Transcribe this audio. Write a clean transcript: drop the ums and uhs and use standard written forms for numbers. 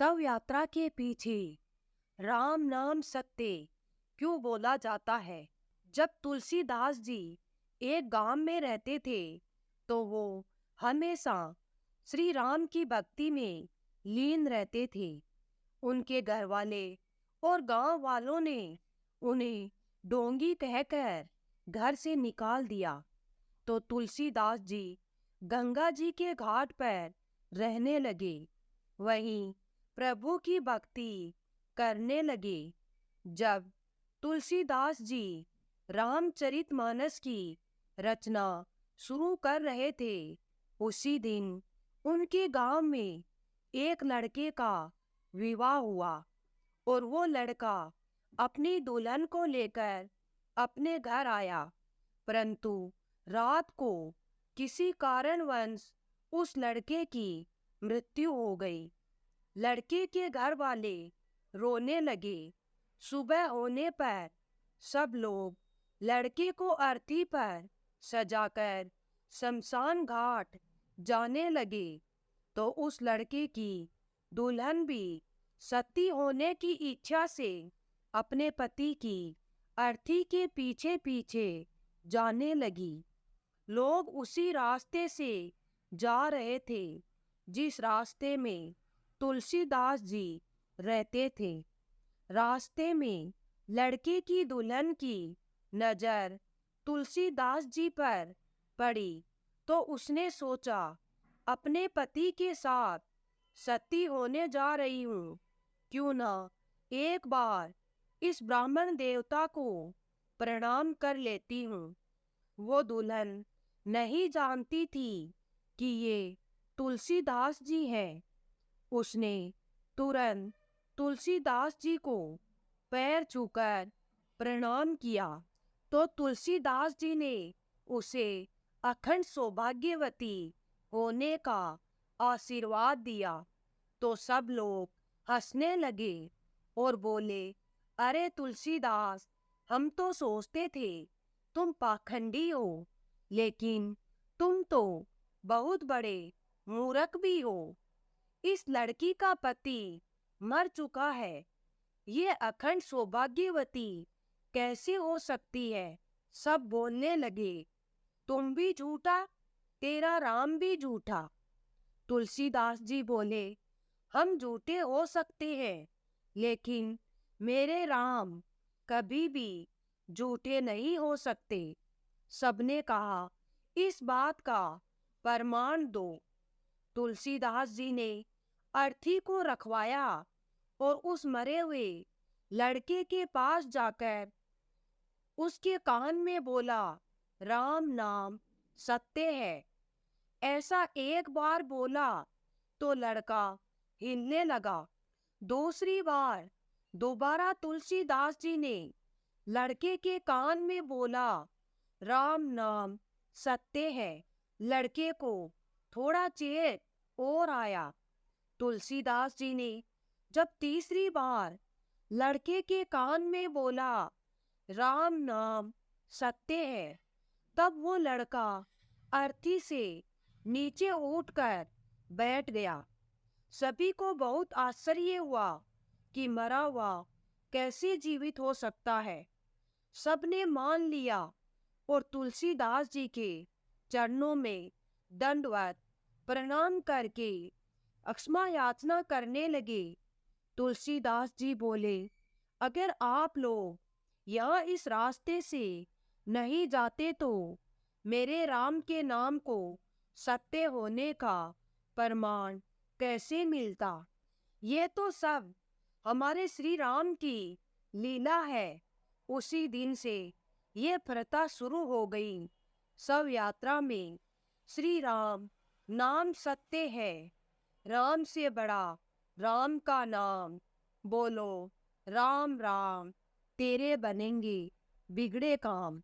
शव यात्रा के पीछे राम नाम सत्य क्यों बोला जाता है? जब तुलसीदास जी एक गांव में रहते थे तो वो हमेशा श्री राम की भक्ति में लीन रहते थे। उनके घर वाले और गांव वालों ने उन्हें डोंगी कहकर घर से निकाल दिया तो तुलसीदास जी गंगा जी के घाट पर रहने लगे। वहीं प्रभु की भक्ति करने लगे। जब तुलसीदास जी रामचरितमानस की रचना शुरू कर रहे थे, उसी दिन उनके गांव में एक लड़के का विवाह हुआ और वो लड़का अपनी दुल्हन को लेकर अपने घर आया, परंतु रात को किसी कारणवश उस लड़के की मृत्यु हो गई। लड़के के घर वाले रोने लगे। सुबह होने पर सब लोग लड़के को अर्थी पर सजाकर शमशान घाट जाने लगे तो उस लड़के की दुल्हन भी सती होने की इच्छा से अपने पति की अर्थी के पीछे पीछे जाने लगी। लोग उसी रास्ते से जा रहे थे जिस रास्ते में तुलसीदास जी रहते थे। रास्ते में लड़के की दुल्हन की नजर तुलसीदास जी पर पड़ी तो उसने सोचा, अपने पति के साथ सती होने जा रही हूँ, क्यों ना एक बार इस ब्राह्मण देवता को प्रणाम कर लेती हूँ। वो दुल्हन नहीं जानती थी कि ये तुलसीदास जी हैं। उसने तुरंत तुलसीदास जी को पैर छूकर प्रणाम किया तो तुलसीदास जी ने उसे अखंड सौभाग्यवती होने का आशीर्वाद दिया तो सब लोग हंसने लगे और बोले, अरे तुलसीदास, हम तो सोचते थे तुम पाखंडी हो, लेकिन तुम तो बहुत बड़े मूर्ख भी हो। इस लड़की का पति मर चुका है, ये अखंड सौभाग्यवती कैसे हो सकती है? सब बोलने लगे, तुम भी झूठा, तेरा राम भी झूठा। तुलसीदास जी बोले, हम झूठे हो सकते हैं, लेकिन मेरे राम कभी भी झूठे नहीं हो सकते। सबने कहा, इस बात का प्रमाण दो। तुलसीदास जी ने अर्थी को रखवाया और उस मरे हुए लड़के के पास जाकर उसके कान में बोला, राम नाम सत्य है। ऐसा एक बार बोला तो लड़का हिलने लगा। दूसरी बार दोबारा तुलसीदास जी ने लड़के के कान में बोला, राम नाम सत्य है। लड़के को थोड़ा चेत और आया। तुलसीदास जी ने जब तीसरी बार लड़के के कान में बोला, राम नाम सत्य है, तब वो लड़का अर्थी से नीचे उठकर बैठ गया। सभी को बहुत आश्चर्य हुआ कि मरा हुआ कैसे जीवित हो सकता है। सबने मान लिया और तुलसीदास जी के चरणों में दंडवत प्रणाम करके क्षमा याचना करने लगे। तुलसीदास जी बोले, अगर आप लोग यहाँ इस रास्ते से नहीं जाते तो मेरे राम के नाम को सत्य होने का प्रमाण कैसे मिलता? ये तो सब हमारे श्री राम की लीला है। उसी दिन से ये प्रथा शुरू हो गई। शव यात्रा में श्री राम नाम सत्य है, राम से बड़ा राम का नाम। बोलो राम राम, तेरे बनेंगे बिगड़े काम।